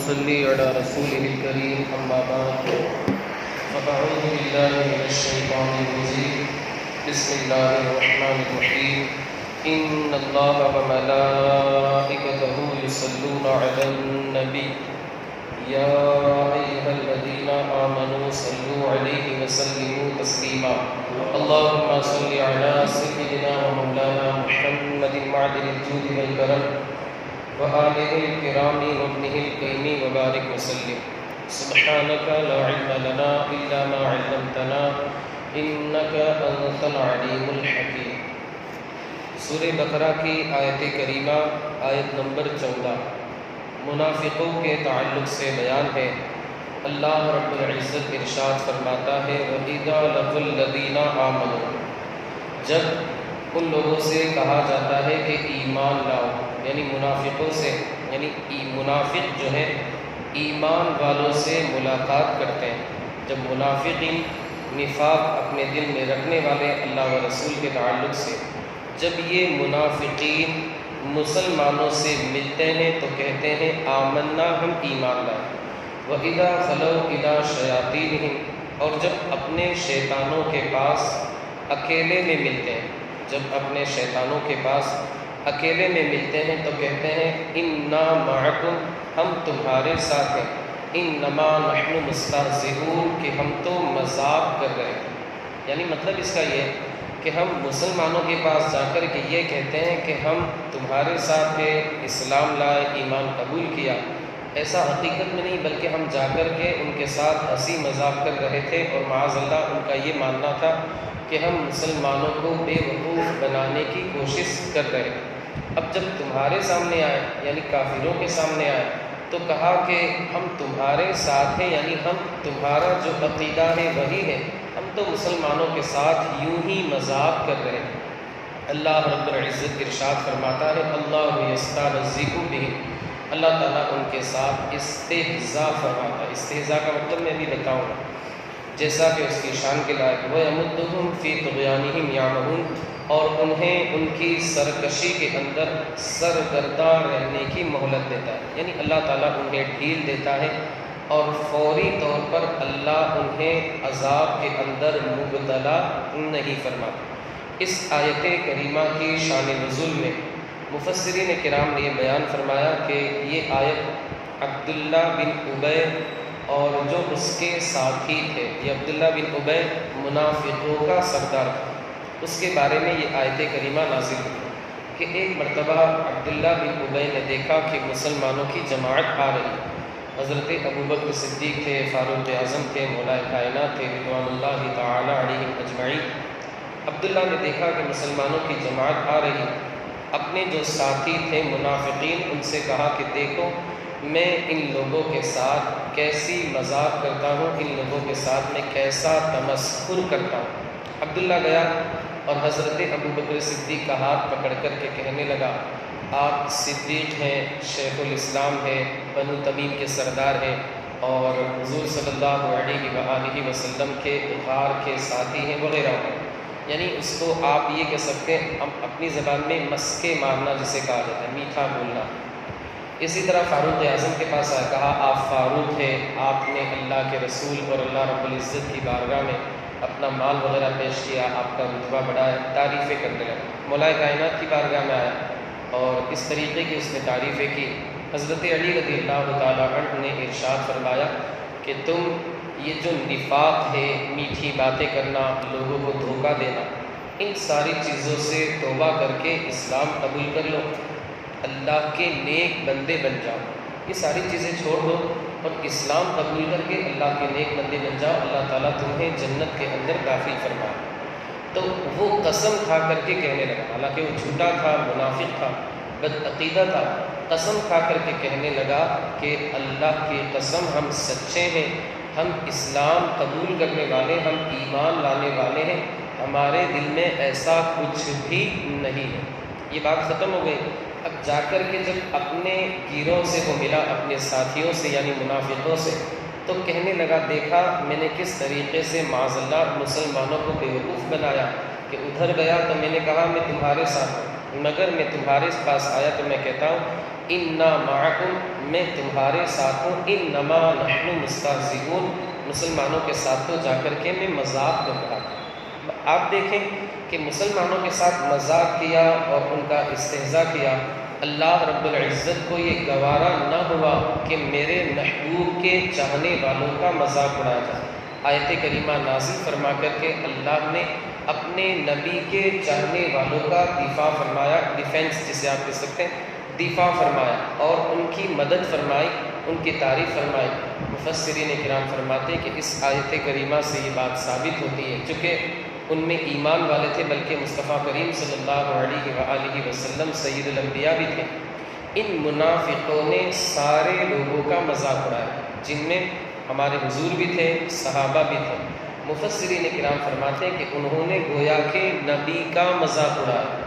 صل على رسوله الكريم أما بعد فأعوذ بالله من الشيطان الرجيم بسم الله الرحمن الرحيم إن الله وملائكته يصلون على النبي يا أيها الذين آمنوا صلوا عليه وسلموا تسليما اللهم صل على سيدنا ومولانا محمد معدن الجود والكرم وآله الكرام وابنه الكريم وبارك وسلم سبحانك لا علم لنا إلا ما علمتنا إنك أنت العليم الحكيم۔ سورہ بقرہ کی آیت کریمہ آیت نمبر 14 منافقوں کے تعلق سے بیان ہے۔ اللہ رب العزت ارشاد فرماتا ہے وَإِذَا لَقُوا الَّذِينَ آمَنُوا، جب ان لوگوں سے کہا جاتا ہے کہ ایمان لاؤ، یعنی منافقوں سے، یعنی منافق جو ہے ایمان والوں سے ملاقات کرتے ہیں۔ جب منافقین نفاق اپنے دل میں رکھنے والے اللہ و رسول کے تعلق سے جب یہ منافقین مسلمانوں سے ملتے ہیں تو کہتے ہیں آمنا، ہم ایمان لائے۔ وَإِذَا خَلَوْا إِلَىٰ شَيَاطِینِهِمْ، اور جب اپنے شیطانوں کے پاس اکیلے میں ملتے ہیں، جب اپنے شیطانوں کے پاس اکیلے میں ملتے ہیں تو کہتے ہیں اِنَّا مَعَكُمْ، ہم تمہارے ساتھ ہیں، اِنَّمَا نَحْنُ مُسْتَهْزِئُونَ، کہ ہم تو مذاق کر رہے ہیں۔ یعنی مطلب اس کا یہ کہ ہم مسلمانوں کے پاس جا کر کے یہ کہتے ہیں کہ ہم تمہارے ساتھ ہیں، اسلام لائے، ایمان قبول کیا، ایسا حقیقت میں نہیں، بلکہ ہم جا کر کے ان کے ساتھ ہنسی مذاق کر رہے تھے، اور معاذ اللہ ان کا یہ ماننا تھا کہ ہم مسلمانوں کو بے وقوف بنانے کی کوشش کر رہے ہیں۔ اب جب تمہارے سامنے آئے، یعنی کافروں کے سامنے آئے، تو کہا کہ ہم تمہارے ساتھ ہیں، یعنی ہم تمہارا جو عقیدہ ہے وہی ہے، ہم تو مسلمانوں کے ساتھ یوں ہی مذاق کر رہے ہیں۔ اللہ رب العزت ارشاد فرماتا ہے اللہ یستہزئ بہم، اللہ تعالیٰ ان کے ساتھ استہزاء فرماتا ہے۔ استہزاء کا مطلب میں بھی بتاؤں گا جیسا کہ اس کی شان کے لائق۔ وَيَمُدُّهُمْ فِي طُغْيَانِهِمْ يَعْمَهُونَ، اور انہیں ان کی سرکشی کے اندر سرگرداں رہنے کی مہلت دیتا ہے، یعنی اللہ تعالیٰ انہیں ڈھیل دیتا ہے اور فوری طور پر اللہ انہیں عذاب کے اندر مبتلا نہیں فرماتا۔ اس آیت کریمہ کی شان نزول میں مفسرین کرام نے یہ بیان فرمایا کہ یہ آیت عبداللہ بن ابی اور جو اس کے ساتھی تھے، یہ عبداللہ بن ابی منافقوں کا سردار تھا، اس کے بارے میں یہ آیت کریمہ نازل ہوئی کہ ایک مرتبہ عبداللہ بن ابی نے دیکھا کہ مسلمانوں کی جماعت آ رہی ہے۔ حضرت ابوبکر صدیق تھے، فاروق اعظم تھے، مولا کائنات تھے رضوان اللہ تعالی علیہم اجمعین۔ عبداللہ نے دیکھا کہ مسلمانوں کی جماعت آ رہی ہے، اپنے جو ساتھی تھے منافقین ان سے کہا کہ دیکھو میں ان لوگوں کے ساتھ کیسی مذاق کرتا ہوں، ان لوگوں کے ساتھ میں کیسا تمسخر کرتا ہوں۔ عبداللہ گیا اور حضرت ابوبکر صدیق کا ہاتھ پکڑ کر کے کہنے لگا آپ صدیق ہیں، شیخ الاسلام ہیں، بنو تمیم کے سردار ہیں، اور حضور صلی اللہ علیہ وآلہ وسلم کے غار کے ساتھی ہیں وغیرہ ہیں۔ یعنی اس کو آپ یہ کہہ سکتے ہیں اپنی زبان میں مسکے مارنا جسے کہا جاتا ہے، میٹھا بولنا۔ اسی طرح فاروق اعظم کے پاس آیا، کہا آپ فاروق ہیں، آپ نے اللہ کے رسول اور اللہ رب العزت کی بارگاہ میں اپنا مال وغیرہ پیش کیا، آپ کا رتبہ بڑھایا، تعریفیں کرنے لگا۔ مولا کائنات کی بارگاہ میں آیا اور اس طریقے کی اس نے تعریفیں کی۔ حضرت علی رضی اللہ تعالیٰ عنہ نے ارشاد فرمایا کہ تم یہ جو نفاق ہے، میٹھی باتیں کرنا، لوگوں کو دھوکہ دینا، ان ساری چیزوں سے توبہ کر کے اسلام قبول کر لو، اللہ کے نیک بندے بن جاؤ۔ یہ ساری چیزیں چھوڑ دو اور اسلام قبول کر کے اللہ کے نیک بندے بن جاؤ، اللہ تعالیٰ تمہیں جنت کے اندر داخل فرمائے۔ تو وہ قسم کھا کر کے کہنے لگا، حالانکہ وہ جھوٹا تھا، منافق تھا، بدعقیدہ تھا، قسم کھا کر کے کہنے لگا کہ اللہ کی قسم ہم سچے ہیں، ہم اسلام قبول کرنے والے، ہم ایمان لانے والے ہیں، ہمارے دل میں ایسا کچھ بھی نہیں ہے۔ یہ بات ختم ہو گئی۔ اب جا کر کے جب اپنے گیروں سے وہ ملا، اپنے ساتھیوں سے یعنی منافقوں سے، تو کہنے لگا دیکھا میں نے کس طریقے سے معاذ اللہ مسلمانوں کو بیوقوف بنایا کہ ادھر گیا تو میں نے کہا میں تمہارے ساتھ ہوں، مگر میں تمہارے پاس آیا تو میں کہتا ہوں انا معکم، میں تمہارے ساتھ ہوں، انما نحن مستہزئون، مسلمانوں کے ساتھ تو جا کر کے میں مذاق کر رہا تھا۔ آپ دیکھیں کہ مسلمانوں کے ساتھ مذاق کیا اور ان کا استہزاء کیا، اللہ رب العزت کو یہ گوارا نہ ہوا کہ میرے محبوب کے چاہنے والوں کا مذاق اڑایا جائے۔ آیت کریمہ نازل فرما کر کے اللہ نے اپنے نبی کے چاہنے والوں کا دفاع فرمایا، ڈیفینس جسے آپ کہہ سکتے ہیں، دفاع فرمایا اور ان کی مدد فرمائی، ان کی تعریف فرمائی۔ مفسرین کرام فرماتے ہیں کہ اس آیت کریمہ سے یہ بات ثابت ہوتی ہے، چونکہ ان میں ایمان والے تھے، بلکہ مصطفیٰ کریم صلی اللہ علیہ وآلہ وسلم سید الانبیاء بھی تھے۔ ان منافقوں نے سارے لوگوں کا مذاق اڑایا، جن میں ہمارے حضور بھی تھے، صحابہ بھی تھے۔ مفسرین کرام فرماتے ہیں کہ انہوں نے گویا کہ نبی کا مذاق اڑایا،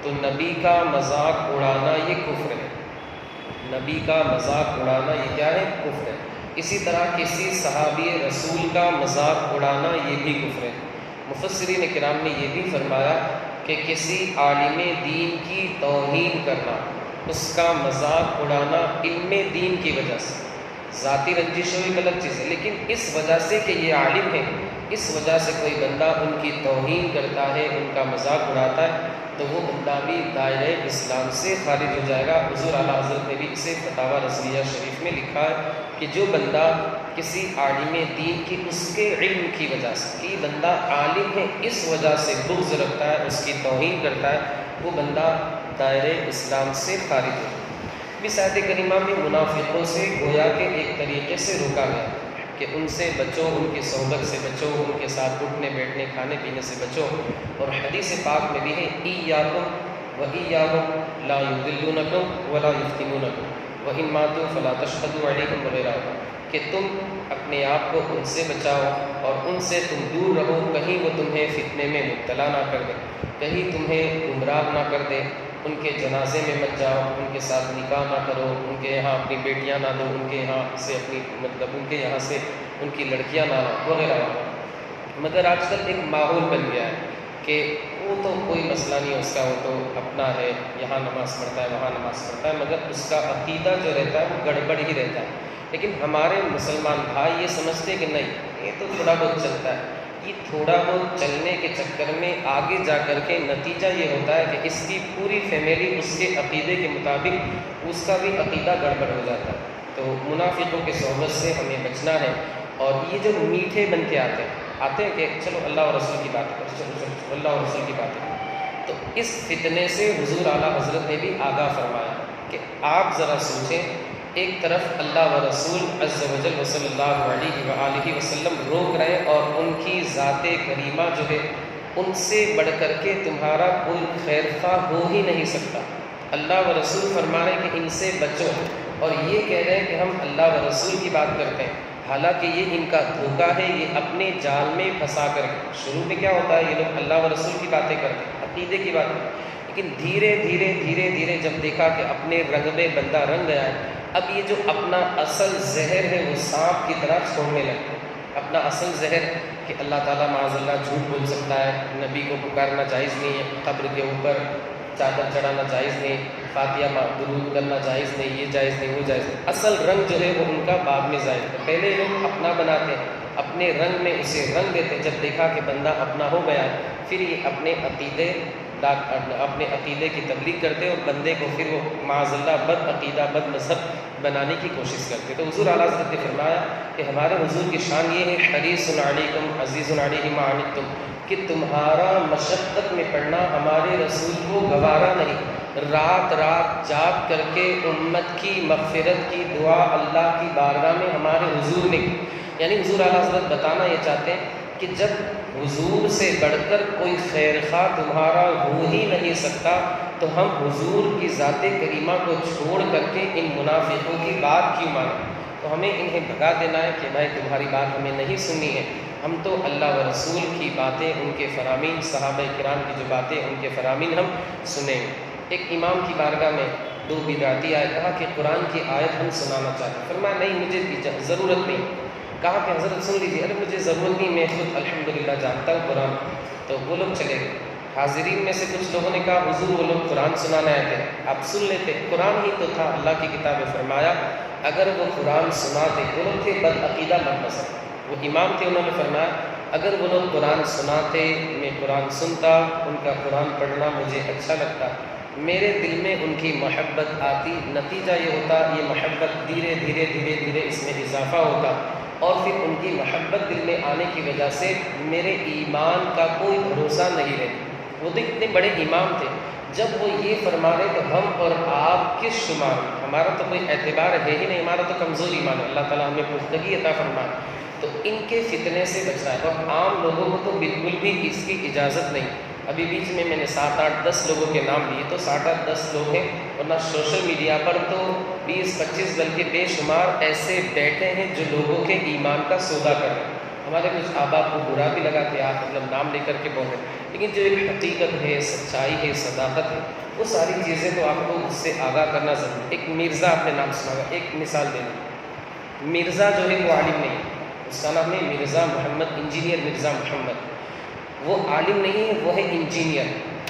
تو نبی کا مذاق اڑانا یہ کفر ہے، نبی کا مذاق اڑانا یہ کیا ہے؟ کفر ہے۔ اسی طرح کسی صحابی رسول کا مذاق اڑانا یہ بھی کفر ہے۔ مفسرین کرام نے یہ بھی فرمایا کہ کسی عالم دین کی توہین کرنا، اس کا مذاق اڑانا علم دین کی وجہ سے، ذاتی رنجش ہو ایک الگ چیز ہے، لیکن اس وجہ سے کہ یہ عالم ہے، اس وجہ سے کوئی بندہ ان کی توہین کرتا ہے، ان کا مذاق اڑاتا ہے، تو وہ بندہ بھی دائرۂ اسلام سے خارج ہو جائے گا۔ حضور اعلیٰ حضرت نے بھی اسے فتاویٰ رضویہ شریف میں لکھا ہے کہ جو بندہ کسی عالم دین کی اس کے علم کی وجہ سے، کہ بندہ عالم ہے اس وجہ سے بغض رکھتا ہے، اس کی توہین کرتا ہے، وہ بندہ دائرۂ اسلام سے خارج ہو۔ اس آیت کریمہ میں منافقوں سے گویا کہ ایک طریقے سے روکا گیا کہ ان سے بچو، ان کی صحبت سے بچو، ان کے ساتھ اٹھنے بیٹھنے کھانے پینے سے بچو۔ اور حدیث پاک میں بھی ہے ایاکم و ایاہم لا یضلونکم ولا یفتنونکم وان ماتوا فلا تشهدوا علیہم وغیرہ، کہ تم اپنے آپ کو ان سے بچاؤ اور ان سے تم دور رہو، کہیں وہ تمہیں فتنے میں مبتلا نہ کر دے، کہیں تمہیں گمراہ نہ کر دے، ان کے جنازے میں مت جاؤ، ان کے ساتھ نکاح نہ کرو، ان کے یہاں اپنی بیٹیاں نہ دو، ان کے یہاں سے اپنی ان کے یہاں سے ان کی لڑکیاں نہ لاؤ وغیرہ۔ مگر آج کل ایک ماحول بن گیا ہے کہ وہ تو کوئی مسئلہ نہیں ہے، اس کا وہ تو اپنا ہے، یہاں نماز پڑھتا ہے، وہاں نماز پڑھتا ہے، مگر اس کا عقیدہ جو رہتا ہے وہ گڑبڑ ہی رہتا ہے۔ لیکن ہمارے مسلمان بھائی یہ سمجھتے کہ نہیں، یہ تو تھوڑا بہت چلتا ہے، یہ تھوڑا بہت چلنے کے چکر میں آگے جا کر کے نتیجہ یہ ہوتا ہے کہ اس کی پوری فیملی اس کے عقیدے کے مطابق اس کا بھی عقیدہ گڑبڑ ہو جاتا ہے۔ تو منافقوں کے صحبت سے ہمیں بچنا ہے، اور یہ جو میٹھے بن کے آتے ہیں کہ چلو اللہ اور رسول کی بات کرو، چلو اللہ اور رسول کی بات کرو، تو اس فتنے سے حضور اعلیٰ حضرت نے بھی آگاہ فرمایا کہ آپ ذرا سوچیں، ایک طرف اللہ و رسول عز و جل صلی اللہ علیہ وآلہ وسلم روک رہے ہیں، اور ان کی ذات کریمہ جو ہے ان سے بڑھ کر کے تمہارا کوئی خیر خواہ ہو ہی نہیں سکتا۔ اللہ و رسول فرما رہے ہیں کہ ان سے بچو، اور یہ کہہ رہے ہیں کہ ہم اللہ و رسول کی بات کرتے ہیں، حالانکہ یہ ان کا دھوکہ ہے، یہ اپنے جال میں پھنسا کر کے۔ شروع میں کیا ہوتا ہے، یہ لوگ اللہ و رسول کی باتیں کرتے ہیں، عقیدے کی باتیں، لیکن دھیرے دھیرے دھیرے دھیرے جب دیکھا کہ اپنے رنگ میں بندہ رنگ گیا ہے، اب یہ جو اپنا اصل زہر ہے وہ سانپ کی طرح چھوڑنے لگے۔ اپنا اصل زہر کہ اللہ تعالیٰ معاذ اللہ جھوٹ بول سکتا ہے، نبی کو پکارنا جائز نہیں ہے، قبر کے اوپر چادر چڑھانا جائز نہیں، فاتحہ درود کرنا جائز نہیں، یہ جائز نہیں، وہ جائز نہیں۔ اصل رنگ جو ہے وہ ان کا بعد میں ظاہر ہے، پہلے لوگ اپنا بناتے ہیں، اپنے رنگ میں اسے رنگ دیتے ہیں، جب دیکھا کہ بندہ اپنا ہو گیا پھر یہ اپنے عقیدے کی تبلیغ کرتے اور بندے کو پھر وہ معاذ اللہ بد عقیدہ بد مذہب بنانے کی کوشش کرتے۔ تو حضور اعلیٰ حضرت نے فرمایا کہ ہمارے حضور کی شان یہ ہے حریص علیکم عزیز علیہ ما عنتم، کہ تمہارا مشقت میں پڑنا ہمارے رسول کو گوارا نہیں۔ رات رات جاگ کر کے امت کی مغفرت کی دعا اللہ کی بارگاہ میں ہمارے حضور نے، یعنی حضور اعلیٰ حضرت بتانا یہ چاہتے ہیں کہ جب حضور سے بڑھ کر کوئی خیر خواہ تمہارا ہو ہی نہیں سکتا، تو ہم حضور کی ذات کریمہ کو چھوڑ کر کے ان منافقوں کی بات کیوں مانیں؟ تو ہمیں انہیں بھگا دینا ہے کہ بھائی تمہاری بات ہمیں نہیں سننی ہے، ہم تو اللہ و رسول کی باتیں، ان کے فرامین، صحابہ کرام کی جو باتیں ان کے فرامین ہم سنیں۔ ایک امام کی بارگاہ میں دو بدعتی آئے، کہا کہ قرآن کی آیت ہم سنانا چاہتے ہیں، فرمایا نہیں مجھے ضرورت نہیں۔ کہا کہ حضرت سن لیجیے، ارے مجھے ضرورت نہیں، میں خود الحمدللہ جانتا ہوں قرآن۔ تو وہ لوگ چلے گئے۔ حاضرین میں سے کچھ لوگوں نے کہا حضور وہ لوگ قرآن سنانے آئے تھے، آپ سن لیتے، قرآن ہی تو تھا، اللہ کی کتاب ہے۔ فرمایا اگر وہ قرآن سناتے، وہ لوگ تھے بد عقیدہ بد مذہب، وہ امام تھے، انہوں نے فرمایا اگر وہ لوگ قرآن سناتے، میں قرآن سنتا، ان کا قرآن پڑھنا مجھے اچھا لگتا، میرے دل میں ان کی محبت آتی، نتیجہ یہ ہوتا یہ محبت دھیرے دھیرے دھیرے دھیرے اس میں اضافہ ہوتا، اور پھر ان کی محبت دل میں آنے کی وجہ سے میرے ایمان کا کوئی بھروسہ نہیں رہتا۔ وہ تو اتنے بڑے امام تھے، جب وہ یہ فرما رہے تو ہم اور آپ کس شمار، ہمارا تو کوئی اعتبار ہے ہی نہیں، ہمارا تو کمزور ایمان ہے، اللہ تعالیٰ ہمیں پختگی عطا فرمائے۔ تو ان کے فتنے سے بچنا ہے، اور عام لوگوں کو تو بالکل بھی اس کی اجازت نہیں۔ ابھی بیچ میں نے 7 8 10 لوگوں کے نام لیے، تو 7 8 10 لوگ ہیں، ورنہ سوشل میڈیا پر تو 20 25 بلکہ بے شمار ایسے بیٹھے ہیں جو لوگوں کے ایمان کا سودا کر رہے ہیں۔ ہمارے کچھ آبا کو برا بھی لگاتے، آپ مطلب نام لے کر کے بول رہے ہیں، لیکن جو ایک حقیقت ہے، سچائی ہے، صداقت ہے، وہ ساری چیزیں تو آپ کو اس سے آگاہ کرنا ضروری ہے۔ ایک مرزا آپ نے نام سنا ہوگا، ایک مثال دے دیں، مرزا جو ہے وہ عالم نہیں، اس کا نام ہے مرزا محمد، انجینئر مرزا محمد، وہ عالم نہیں ہے، وہ ہے انجینئر۔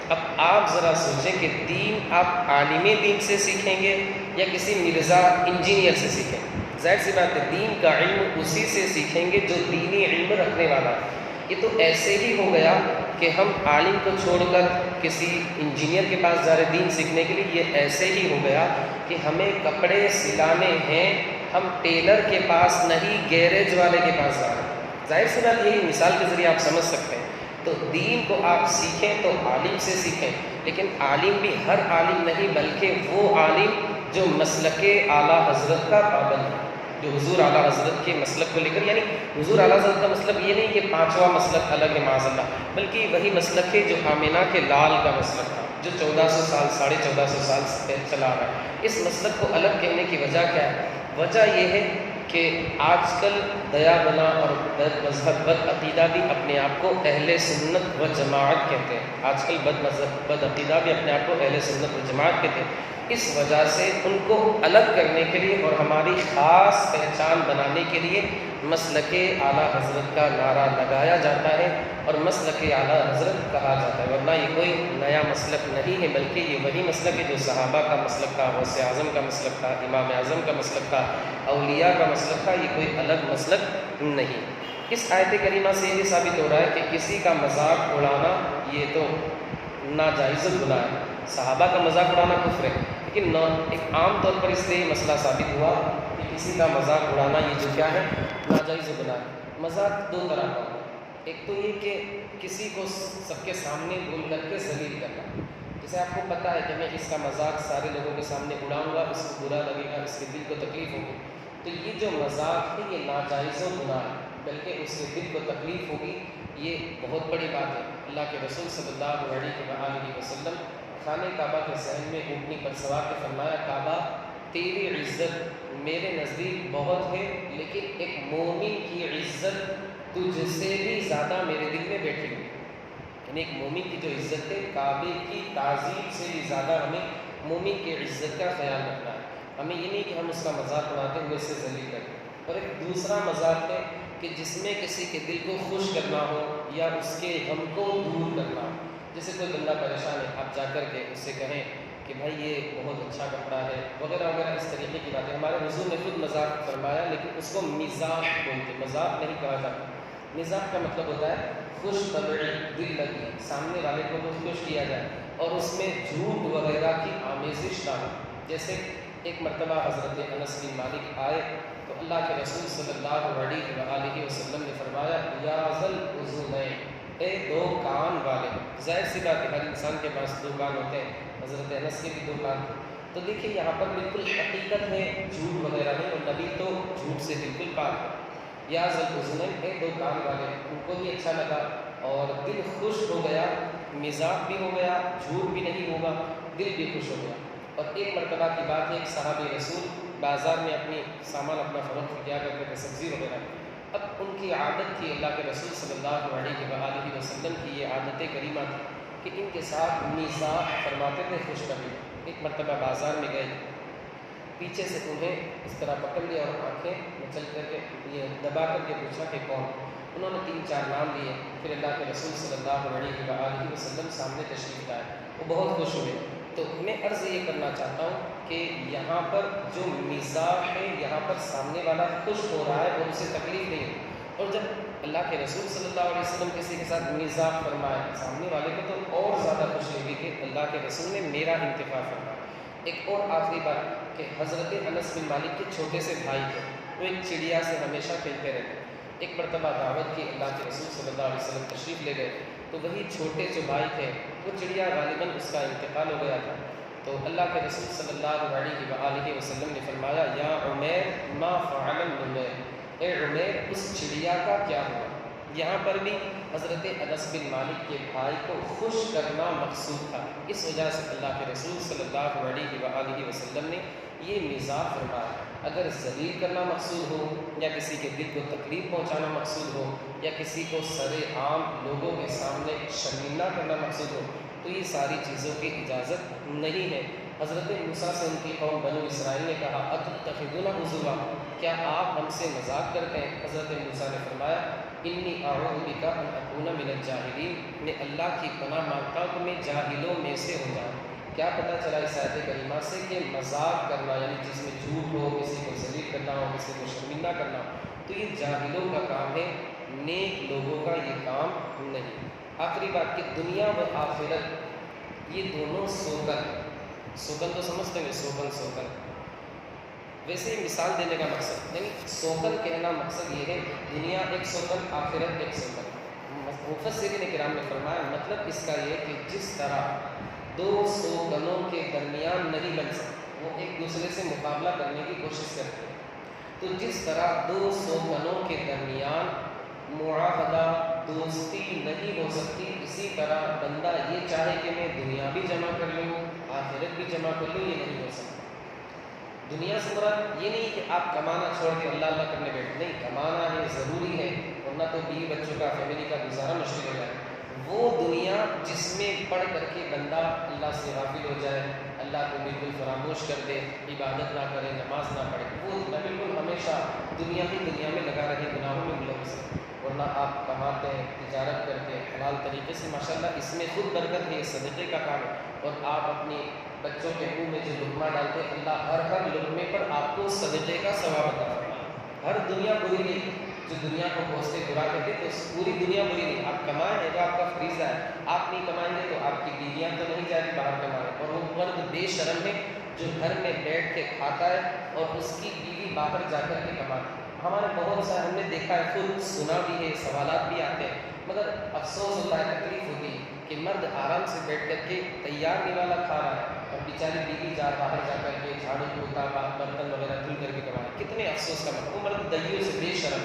اب آپ ذرا سوچیں کہ دین آپ عالم دین سے سیکھیں گے یا کسی مرزا انجینئر سے سیکھیں گے؟ ظاہر سی بات ہے دین کا علم اسی سے سیکھیں گے جو دینی علم رکھنے والا ہے۔ یہ تو ایسے ہی ہو گیا کہ ہم عالم کو چھوڑ کر کسی انجینئر کے پاس جا رہے دین سیکھنے کے لیے، یہ ایسے ہی ہو گیا کہ ہمیں کپڑے سلانے ہیں، ہم ٹیلر کے پاس نہیں گیریج والے کے پاس جا رہے ہیں۔ ظاہر سی بات یہی مثال کے ذریعے آپ سمجھ سکتے ہیں۔ تو دین کو آپ سیکھیں تو عالم سے سیکھیں، لیکن عالم بھی ہر عالم نہیں، بلکہ وہ عالم جو مسلک اعلیٰ حضرت کا پابند ہے، جو حضور اعلیٰ حضرت کے مسلک کو لے کر، یعنی حضور اعلیٰ حضرت کا مسلک یہ نہیں کہ 5واں مسلک الگ ہے معاذ اللہ، بلکہ وہی مسلک ہے جو آمینہ کے لال کا مسلک تھا، جو 1400 سال 1450 سال سے چلا رہا ہے۔ اس مسلک کو الگ کہنے کی وجہ کیا ہے؟ وجہ یہ ہے کہ آج کل دیا بنا اور بد مذہب بد عقیدہ بھی اپنے آپ کو اہل سنت و جماعت کہتے ہیں، آج کل بد مذہب بد عقیدہ بھی اپنے آپ کو اہل سنت و جماعت کہتے ہیں۔ اس وجہ سے ان کو الگ کرنے کے لیے اور ہماری خاص پہچان بنانے کے لیے مسلک اعلیٰ حضرت کا نعرہ لگایا جاتا ہے اور مسلک اعلیٰ حضرت کہا جاتا ہے، ورنہ یہ کوئی نیا مسلک نہیں ہے، بلکہ یہ وہی مسلک ہے جو صحابہ کا مسلک تھا، غوث اعظم کا مسلک تھا، امام اعظم کا مسلک تھا، اولیاء کا مسلک تھا، یہ کوئی الگ مسلک نہیں۔ اس آیت کریمہ سے یہ ثابت ہو رہا ہے کہ کسی کا مذاق اڑانا یہ تو ناجائز گناہ ہے، صحابہ کا مذاق اڑانا کفر ہے، لیکن ایک عام طور پر اس سے یہ مسئلہ ثابت ہوا کہ کسی کا مذاق اڑانا یہ جو کیا ہے ناجائز گناہ ہے۔ مذاق 2 طرح کا ہوتا ہے، ایک تو یہ کہ کسی کو سب کے سامنے بول کر کے ذلیل کرنا، جیسے آپ کو پتہ ہے کہ میں اس کا مذاق سارے لوگوں کے سامنے اڑاؤں گا، اس کو برا لگے گا، اس کے دل کو تکلیف ہوگی، تو یہ جو مذاق ہے یہ ناجائز گناہ ہے، بلکہ اس کے دل کو تکلیف ہوگی، یہ بہت بڑی بات ہے۔ اللہ کے رسول صلی اللہ علیہ وسلم خانہ کعبہ کے صحن میں اونٹنی پر سوار کے فرمایا کعبہ تیری عزت میرے نزدیک بہت ہے، لیکن ایک مومن کی عزت تجھ سے بھی زیادہ میرے دل میں بیٹھی ہوئی، یعنی ایک مومن کی جو عزت ہے کعبے کی تعظیم سے بھی زیادہ ہمیں مومن کی عزت کا خیال رکھنا ہے، ہمیں یہ نہیں کہ ہم اس کا مذاق اڑاتے ہوئے اسے ذلیل کریں۔ اور ایک دوسرا مذاق ہے کہ جس میں کسی کے دل کو خوش کرنا ہو یا اس کے غم کو دور کرنا ہو، جیسے کوئی بندہ پریشان ہے، آپ جا کر کے اس سے کہیں کہ بھائی یہ بہت اچھا کپڑا ہے وغیرہ وغیرہ، اس طریقے کی باتیں۔ ہمارے حضور نے خود مذاق فرمایا، لیکن اس کو مزاح بولتے، مذاق نہیں کہا جاتا۔ مزاح کا مطلب ہوتا ہے خوش طبعی، دل لگی، سامنے والے کو بہت خوش کیا جائے اور اس میں جھوٹ وغیرہ کی آمیزش نہ ہو۔ جیسے ایک مرتبہ حضرت انس بن مالک آئے تو اللہ کے رسول صلی اللہ علیہ وسلم نے فرمایا یا ذل اذنین، اے 2 کان والے۔ ظاہر سی بات ہے ہر انسان کے پاس 2 کان ہوتے ہیں، حضرت انس کے بھی 2 کان تھے۔ تو دیکھیے یہاں پر بالکل حقیقت ہے، جھوٹ وغیرہ نہیں، اور نبی تو جھوٹ سے بالکل پاک ہے۔ یا ذل اذنین، اے 2 کان والے، ان کو بھی اچھا لگا اور دل خوش ہو گیا، مزاح بھی ہو گیا، جھوٹ بھی نہیں ہوگا، دل بھی خوش ہو گیا۔ اور ایک مرتبہ کی بات ہے، ایک صحابی رسول بازار میں اپنی سامان اپنا فروخت کیا کرتے تھے، سبزی وغیرہ۔ اب ان کی عادت تھی، اللہ کے رسول صلی اللہ علیہ وسلم کی یہ عادت کریمہ تھی کہ ان کے ساتھ مزاح فرماتے تھے، خوش کرنے۔ ایک مرتبہ بازار میں گئے، پیچھے سے انہیں اس طرح پکڑ لیا اور آنکھیں مچل کر کے یہ دبا کر کے پوچھا کہ کون؟ انہوں نے 3-4 نام لیے، پھر اللہ کے رسول صلی اللہ علیہ وآلہ وسلم سامنے تشریف لائے، وہ بہت خوش ہوئے۔ تو میں عرض یہ کرنا چاہتا ہوں کہ یہاں پر جو مزاح ہے، یہاں پر سامنے والا خوش ہو رہا ہے اور اسے تکلیف نہیں ہے، اور جب اللہ کے رسول صلی اللہ علیہ وسلم کسی کے ساتھ مزاح فرمائے، سامنے والے کو تو اور زیادہ خوشی ہوگی کہ اللہ کے رسول نے میرا انتفاع فرمایا۔ ایک اور آخری بات کہ حضرت انس بن مالک کے چھوٹے سے بھائی تھے، وہ ایک چڑیا سے ہمیشہ کھیلتے رہتے۔ ایک مرتبہ دعوت کی، اللہ کے رسول صلی اللہ علیہ وسلم تشریف لے گئے، تو وہی چھوٹے جو بھائی تھے وہ چڑیا غالباً اس کا انتقال ہو گیا تھا، تو اللہ کے رسول صلی اللہ علیہ وآلہ وسلم نے فرمایا یا عمیر ما فعل النمیر، اے عمیر اس چڑیا کا کیا ہوا؟ یہاں پر بھی حضرت انس بن مالک کے بھائی کو خوش کرنا مقصود تھا، اس وجہ سے اللہ کے رسول صلی اللہ علیہ وآلہ وسلم نے یہ مزاح فرمایا۔ اگر ذلیل کرنا مقصود ہو، یا کسی کے دل کو تکلیف پہنچانا مقصود ہو، یا کسی کو سر عام لوگوں کے سامنے شرمندہ کرنا مقصود ہو، تو یہ ساری چیزوں کی اجازت نہیں ہے۔ حضرت موسیٰ سے ان کی قوم بنو اسرائیل نے کہا اتتخذون عضوا، کیا آپ ہم سے مذاق کرتے ہیں؟ حضرت موسیٰ نے فرمایا انی اعوذ بک ان اکون من الجاہلین، میں اللہ کی پناہ مانگتا ہوں کہ میں جاہلوں میں سے ہو جاؤں۔ کیا پتہ چلا اس آیت کریمہ سے کہ مذاق کرنا، یعنی جس میں جھوٹ ہو، کسی کو ذلیل کرنا ہو، کسی کو شرمندہ کرنا ہو، تو یہ جاہلوں کا کام ہے، نیک لوگوں کا یہ کام نہیں۔ آخری بات کہ دنیا و آخرت یہ دونوں سوگن تو سمجھتے ہیں، سوگن ویسے ہی مثال دینے کا مقصد، یعنی سوگن کہنا مقصد یہ ہے دنیا ایک سوگن، آخرت ایک سوگن۔ مفسرین کرام نے فرمایا مطلب اس کا یہ کہ جس طرح دو سوگنوں کے درمیان نہیں بن سکتے، وہ ایک دوسرے سے مقابلہ کرنے کی کوشش کرتے ہیں، تو جس طرح دو سوگنوں کے درمیان معاہدہ دوستی نہیں ہو سکتی، اسی طرح بندہ یہ چاہے کہ میں دنیا بھی جمع کر لوں، آخرت بھی جمع کر لوں، یہ نہیں ہو سکتا۔ دنیا سے مراد یہ نہیں کہ آپ کمانا چھوڑ کے اللہ کرنے بیٹھے، نہیں، کمانا ہے، ضروری ہے، ورنہ تو بیوی بچوں کا، فیملی کا گزارا مشکل ہو جائے۔ وہ دنیا جس میں پڑھ کر کے بندہ اللہ سے غافل ہو جائے، اللہ کو بالکل فراموش کر دے، عبادت نہ کرے، نماز نہ پڑھے، وہ نہ بالکل ہمیشہ دنیا ہی دنیا میں لگا رہے، گناہوں میں ملوث ہے۔ ورنہ آپ کماتے ہیں، تجارت کرتے ہیں حلال طریقے سے، ماشاءاللہ اس میں خود برکت ہے، یہ صدقے کا کام ہے، اور آپ اپنی بچوں کے منہ میں جو لقمہ ڈالتے ہیں، اللہ ہر لقمے پر آپ کو صدقے کا ثواب عطا فرمائے۔ ہر دنیا بری نہیں، جو دنیا کو پوچھتے برا کرتے تو پوری دنیا بری نہیں، آپ کمائیں، یہ تو آپ کا فریضہ ہے، آپ نہیں کمائیں گے تو آپ کی بیویاں تو نہیں جائیں گی باہر کمائیں، اور وہ مرد بے شرم ہے جو گھر میں بیٹھ کے کھاتا ہے اور اس کی بیوی باہر جا کر کے کماتی ہے۔ ہمارے بہت سارے ہم نے دیکھا ہے، خود سنا بھی ہے، سوالات بھی آتے ہیں، مگر افسوس ہوتا ہے، تکلیف ہوتی ہے کہ مرد آرام سے بیٹھ کر کے تیار نوالا کھا رہا ہے اور بیچاری بیوی باہر جا کر کے جھاڑو پوتا برتن وغیرہ دھل کر کے کمانا، کتنے افسوس کا مرد، وہ مرد دیوں سے بے شرم،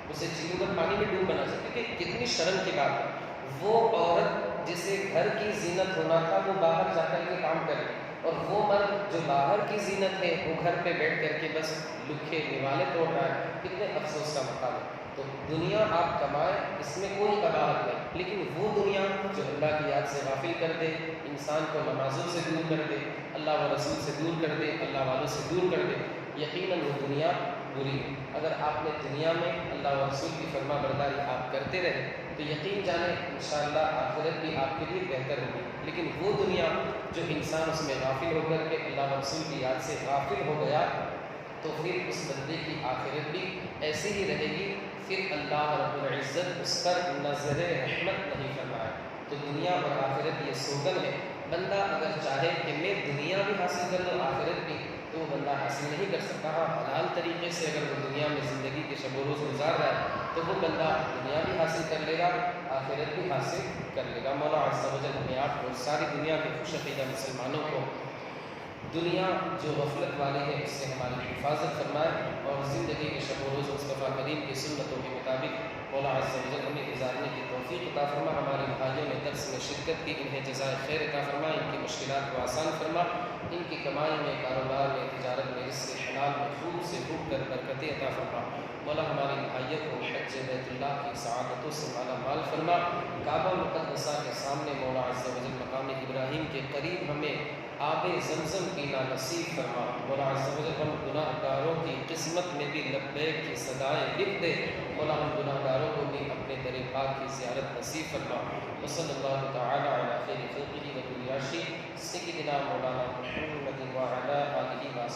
اسے چیزوں پر پانی میں ڈوب بنا سکتے کہ کتنی شرم کی بات ہے۔ وہ عورت جسے گھر کی زینت ہونا تھا وہ باہر جا کر کے کام کرے، اور وہ مرد جو باہر کی زینت ہے وہ گھر پہ بیٹھ کر کے بس لکھے نوالے توڑ رہا ہے، کتنے افسوس کا مقام ہے۔ تو دنیا آپ کمائیں، اس میں کوئی قباحت نہیں، لیکن وہ دنیا جو اللہ کی یاد سے غافل کر دے، انسان کو نمازوں سے دور کر دے، اللہ و رسول سے دور کر دے، اللہ والوں سے دور کر دے، یقیناً وہ دنیا بری ہے۔ اگر آپ نے دنیا میں اللہ و رسول کی فرما برداری آپ کرتے رہے تو یقین جانیں انشاءاللہ آخرت بھی آپ کے لیے بہتر ہوگی، لیکن وہ دنیا جو انسان اس میں غافل ہو کر کے اللہ و رسول کی یاد سے غافل ہو گیا تو پھر اس بندے کی آخرت بھی ایسی ہی رہے گی، پھر اللہ رب العزت اس پر نظر رحمت نہیں فرمائے۔ تو دنیا اور آخرت یہ سوگن ہے، بندہ اگر چاہے کہ میں دنیا بھی حاصل کر لوں آخرت بھی، تو وہ بندہ حاصل نہیں کر سکتا۔ ہاں، حلال طریقے سے اگر وہ دنیا میں زندگی کے شب و روز گزار رہا ہے تو وہ بندہ دنیا بھی حاصل کر لے گا، آخرت بھی حاصل کر لے گا۔ مولا عز و جل ہمیں آپ کو ساری دنیا کے خوش عقیدہ مسلمانوں کو دنیا جو غفلت والی ہے اس سے ہماری حفاظت فرمائے، اور زندگی کے شب و روز مصطفیٰ کریم کی سنتوں کے مطابق مولا عز و جل ہمیں گزارنے کی توفیق عطا فرما۔ ہمارے بھائیوں نے درس میں شرکت کی، انہیں جزائے خیر عطا فرما، ان کی مشکلات کو آسان فرما، ان کی کمائی میں، کاروبار میں، تجارت میں، رزق حلال میں خوب سے خوب کر برکتیں عطا فرما۔ مولا ہماری بھائیوں کو حج بیت اللہ کی سعادتوں سے مالا مال فرما۔ کعبہ مقدسہ کے سامنے مولا عز و جل مقام ابراہیم کے قریب ہمیں آب زمزم پینا نصیب فرما۔ مولا عز و جل ہم گناہ گاروں کی قسمت میں بھی لبیک کی صدائیں لکھ دے۔ مولا ہم گناہ گاروں کو بھی اپنے در پاک کی زیارت نصیب فرما۔ وصلی اللہ تعالی علی خیر خلقہ و کل عاشق سیدنا مولانا محمد وعلی آلہ و